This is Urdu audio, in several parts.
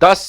10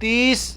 30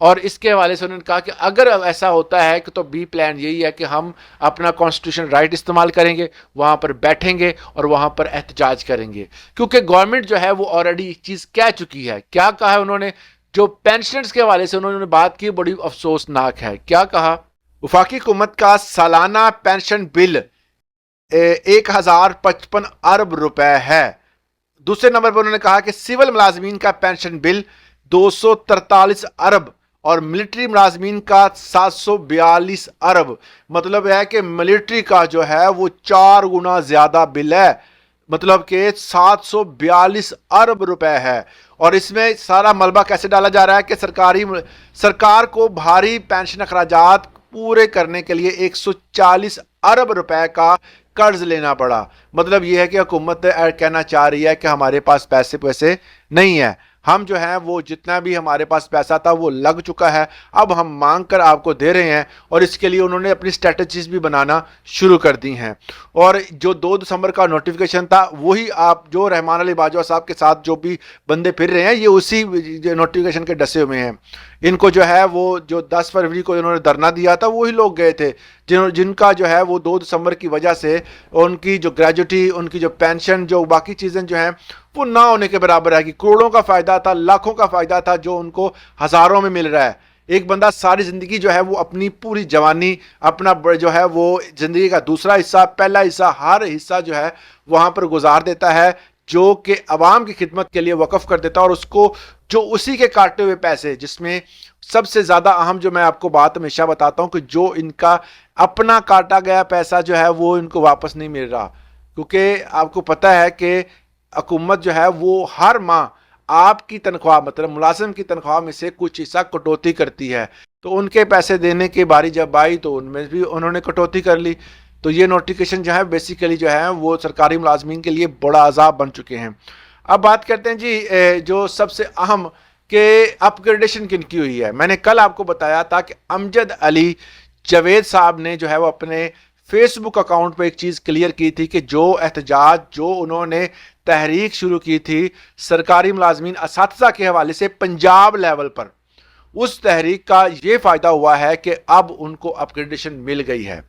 اور اس کے حوالے سے انہوں نے کہا کہ اگر ایسا ہوتا ہے کہ تو بی پلان یہی ہے کہ ہم اپنا کانسٹیٹیوشن رائٹ استعمال کریں گے, وہاں پر بیٹھیں گے اور وہاں پر احتجاج کریں گے, کیونکہ گورنمنٹ جو ہے وہ آلریڈی ایک چیز کہہ چکی ہے. کیا کہا ہے انہوں نے؟ جو پینشنرز کے حوالے سے انہوں نے بات کی بڑی افسوسناک ہے. کیا کہا؟ وفاقی حکومت کا سالانہ پینشن بل 1055 ارب روپے ہے. دوسرے نمبر پر انہوں نے کہا کہ سول ملازمین کا پینشن بل 243 ارب اور ملٹری ملازمین کا 742 ارب. مطلب ہے کہ ملٹری کا جو ہے وہ 4 گنا زیادہ بل ہے, مطلب کہ 742 ارب روپے ہے. اور اس میں سارا ملبہ کیسے ڈالا جا رہا ہے کہ سرکار کو بھاری پینشن اخراجات پورے کرنے کے لیے 140 ارب روپے کا قرض لینا پڑا. مطلب یہ ہے کہ حکومت کہنا چاہ رہی ہے کہ ہمارے پاس پیسے نہیں ہے, ہم جو ہیں وہ جتنا بھی ہمارے پاس پیسہ تھا وہ لگ چکا ہے, اب ہم مانگ کر آپ کو دے رہے ہیں. اور اس کے لیے انہوں نے اپنی اسٹریٹجیز بھی بنانا شروع کر دی ہیں. اور جو 2 دسمبر کا نوٹیفیکیشن تھا وہی آپ جو رحمان علی باجوہ صاحب کے ساتھ جو بھی بندے پھر رہے ہیں یہ اسی نوٹیفیکیشن کے ڈسے ہوئے ہیں. ان کو جو ہے وہ جو 10 فروری کو انہوں نے دھرنا دیا تھا وہی لوگ گئے تھے جن کا جو ہے وہ 2 دسمبر کی وجہ سے ان کی جو گریجوٹی, ان کی جو پینشن, جو باقی چیزیں جو ہیں وہ نہ ہونے کے برابر ہے. کہ کروڑوں کا فائدہ تھا, لاکھوں کا فائدہ تھا جو ان کو ہزاروں میں مل رہا ہے. ایک بندہ ساری زندگی جو ہے وہ اپنی پوری جوانی, اپنا جو ہے وہ زندگی کا دوسرا حصہ, پہلا حصہ, ہر حصہ جو ہے وہاں پر گزار دیتا ہے, جو کہ عوام کی خدمت کے لیے وقف کر دیتا ہے. اور اس کو جو اسی کے کاٹے ہوئے پیسے, جس میں سب سے زیادہ اہم جو میں آپ کو بات ہمیشہ بتاتا ہوں کہ جو ان کا اپنا کاٹا گیا پیسہ جو ہے وہ ان کو واپس نہیں مل رہا. کیونکہ آپ کو پتہ ہے کہ حکومت جو ہے وہ ہر ماہ آپ کی تنخواہ, مطلب ملازم کی تنخواہ میں سے کچھ حصہ کٹوتی کرتی ہے. تو ان کے پیسے دینے کی باری جب آئی تو ان میں بھی انہوں نے کٹوتی کر لی. تو یہ نوٹیفیکیشن جو ہے بیسیکلی جو ہے وہ سرکاری ملازمین کے لیے بڑا عذاب بن چکے ہیں. اب بات کرتے ہیں جی جو سب سے اہم کہ اپ گریڈیشن کن کی ہوئی ہے. میں نے کل آپ کو بتایا تھا کہ امجد علی جاوید صاحب نے جو ہے وہ اپنے فیس بک اکاؤنٹ پہ ایک چیز کلیئر کی تھی کہ جو احتجاج, جو انہوں نے تحریک شروع کی تھی سرکاری ملازمین اساتذہ کے حوالے سے پنجاب لیول پر, اس تحریک کا یہ فائدہ ہوا ہے کہ اب ان کو اپ گریڈیشن مل گئی ہے.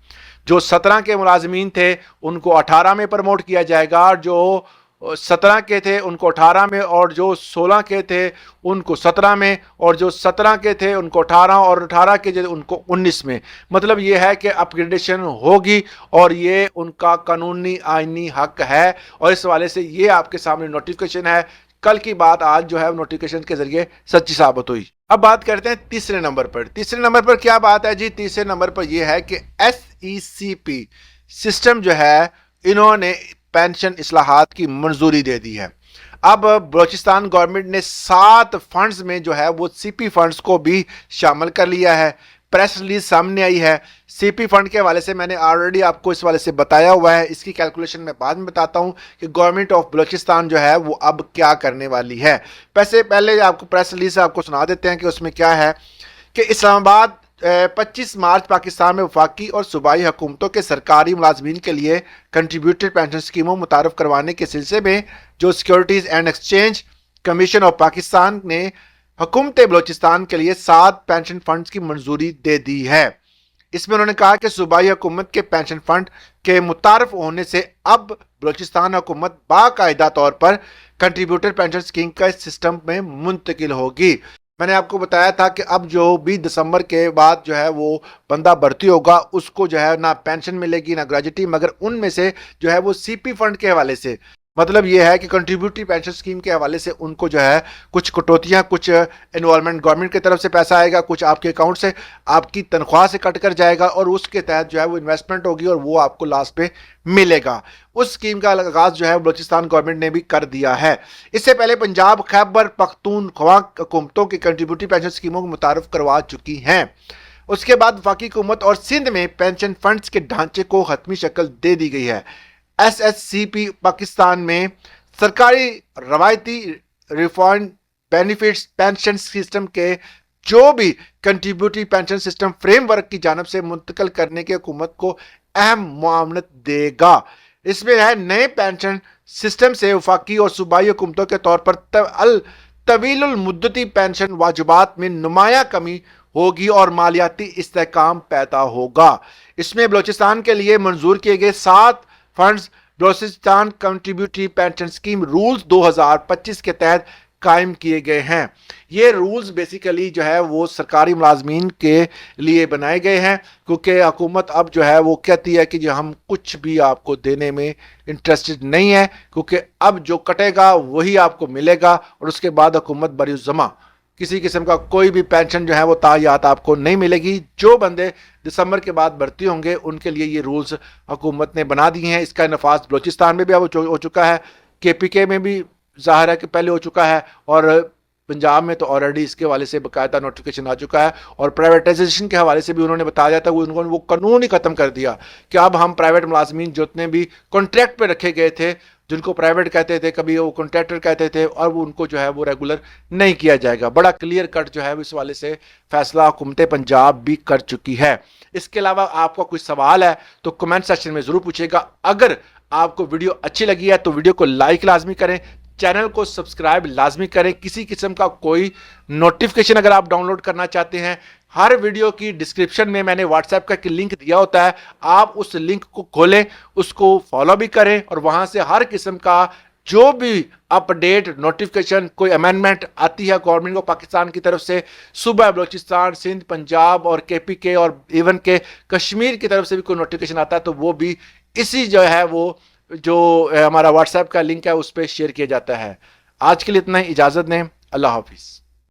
جو 17 کے ملازمین تھے ان کو 18 میں پروموٹ کیا جائے گا, جو 17 کے تھے ان کو 18 میں, اور جو 16 کے تھے ان کو 17 میں, اور جو 17 کے تھے ان کو 18, اور 18 کے جو ان کو 19 میں. مطلب یہ ہے کہ اپ گریڈیشن ہوگی اور یہ ان کا قانونی آئینی حق ہے. اور اس حوالے سے یہ آپ کے سامنے نوٹیفیکیشن ہے. کل کی بات آج جو ہے نوٹیفیکیشن کے ذریعے سچی ثابت ہوئی. اب بات کرتے ہیں تیسرے نمبر پر. تیسرے نمبر پر کیا بات ہے جی؟ تیسرے نمبر پر یہ ہے کہ SECP سسٹم جو ہے انہوں نے پینشن اصلاحات کی منظوری دے دی ہے. اب بلوچستان گورنمنٹ نے 7 فنڈز میں جو ہے وہ CP فنڈز کو بھی شامل کر لیا ہے. پریس ریلیز سامنے آئی ہے. CP فنڈ کے حوالے سے میں نے آلریڈی آپ کو اس حوالے سے بتایا ہوا ہے, اس کی کیلکولیشن میں بعد میں بتاتا ہوں کہ گورنمنٹ آف بلوچستان جو ہے وہ اب کیا کرنے والی ہے. پہلے آپ کو پریس ریلیز آپ کو سنا دیتے ہیں کہ اس میں کیا ہے. کہ اسلام آباد 25 مارچ پاکستان میں وفاقی اور صوبائی حکومتوں کے سرکاری ملازمین کے لیے کنٹریبیوٹڈ پینشن اسکیموں متعارف کروانے کے سلسلے میں جو securities and exchange commission of Pakistan نے حکومت بلوچستان کے لیے 7 پینشن فنڈز کی منظوری دے دی ہے. اس میں انہوں نے کہا کہ صوبائی حکومت کے پینشن فنڈ کے متعارف ہونے سے اب بلوچستان حکومت باقاعدہ طور پر کنٹریبیوٹڈ پینشن اسکیم کا سسٹم میں منتقل ہوگی. میں نے آپ کو بتایا تھا کہ اب جو 20 دسمبر کے بعد جو ہے وہ بندہ بھرتی ہوگا اس کو جو ہے نہ پینشن ملے گی نہ گریجوٹی, مگر ان میں سے جو ہے وہ CP فنڈ کے حوالے سے, مطلب یہ ہے کہ کنٹریبیوٹری پینشن اسکیم کے حوالے سے ان کو جو ہے کچھ کٹوتیاں, کچھ انوالومنٹ گورنمنٹ کی طرف سے پیسہ آئے گا, کچھ آپ کے اکاؤنٹ سے آپ کی تنخواہ سے کٹ کر جائے گا, اور اس کے تحت جو ہے وہ انویسٹمنٹ ہوگی اور وہ آپ کو لاسٹ پہ ملے گا. اس اسکیم کا آغاز جو ہے بلوچستان گورنمنٹ نے بھی کر دیا ہے. اس سے پہلے پنجاب, خیبر پختونخوا حکومتوں کی کنٹریبیوٹری پینشن اسکیموں کو متعارف کروا چکی ہیں. اس کے بعد وفاقی حکومت اور سندھ میں پینشن فنڈز کے ڈھانچے کو حتمی شکل دے دی گئی ہے. SSCP پاکستان میں سرکاری روایتی ریفائنڈ بینیفٹس پینشن سسٹم کے جو بھی contributory pension system frame work کی جانب سے منتقل کرنے کے حکومت کو اہم معاونت دے گا. اس میں ہے نئے پینشن سسٹم سے وفاقی اور صوبائی حکومتوں کے طور پر طویل المدتی پینشن واجبات میں نمایاں کمی ہوگی اور مالیاتی استحکام پیدا ہوگا۔ اس میں بلوچستان کے لیے منظور کیے گئے 7 funds Balochistan contributory pension scheme rules 2025 کے تحت قائم کیے گئے ہیں۔ یہ رولز بیسیکلی جو ہے وہ سرکاری ملازمین کے لیے بنائے گئے ہیں، کیونکہ حکومت اب جو ہے وہ کہتی ہے کہ جو ہم کچھ بھی آپ کو دینے میں انٹرسٹڈ نہیں ہے، کیونکہ اب جو کٹے گا وہی آپ کو ملے گا، اور اس کے بعد حکومت بری الزمہ کسی قسم کا کوئی بھی پینشن جو ہے وہ تاحیات آپ کو نہیں ملے گی۔ جو بندے دسمبر کے بعد بھرتی ہوں گے ان کے لیے یہ رولز حکومت نے بنا دیے ہیں۔ اس کا نفاذ بلوچستان میں بھی اب ہو چکا ہے، کے پی کے میں بھی ظاہر ہے کہ پہلے ہو چکا ہے، اور پنجاب میں تو آلریڈی اس کے حوالے سے باقاعدہ نوٹیفکیشن آ چکا ہے، اور پرائیویٹائزیشن کے حوالے سے بھی انہوں نے بتایا تھا، انہوں نے وہ قانون ہی ختم کر دیا کہ اب ہم پرائیویٹ ملازمین جتنے بھی کانٹریکٹ پہ رکھے گئے تھے، جن کو پرائیویٹ کہتے تھے، کبھی وہ کانٹریکٹر کہتے تھے، اور وہ ان کو جو ہے وہ ریگولر نہیں کیا جائے گا۔ بڑا کلیئر کٹ جو ہے اس حوالے سے فیصلہ حکومت پنجاب بھی کر چکی ہے۔ اس کے علاوہ آپ کا کوئی سوال ہے تو کمنٹ سیکشن میں ضرور پوچھے گا۔ اگر آپ کو ویڈیو اچھی لگی ہے تو ویڈیو کو لائک لازمی کریں، چینل کو سبسکرائب لازمی کریں۔ کسی قسم کا کوئی نوٹیفکیشن اگر آپ ڈاؤن لوڈ کرنا چاہتے ہیں، ہر ویڈیو کی ڈسکرپشن میں نے واٹس ایپ کا ایک لنک دیا ہوتا ہے، آپ اس لنک کو کھولیں، اس کو فالو بھی کریں، اور وہاں سے ہر قسم کا جو بھی اپڈیٹ نوٹیفکیشن کوئی امینڈمنٹ آتی ہے گورنمنٹ کو پاکستان کی طرف سے، صوبہ بلوچستان، سندھ، پنجاب اور کے پی کے اور ایون کے کشمیر کی طرف سے بھی کوئی نوٹیفکیشن آتا ہے تو وہ بھی اسی جو ہے وہ جو ہمارا واٹس ایپ کا لنک ہے اس پہ شیئر کیا جاتا ہے۔ آج کے لیے اتنا ہی، اجازت دیں، اللہ حافظ۔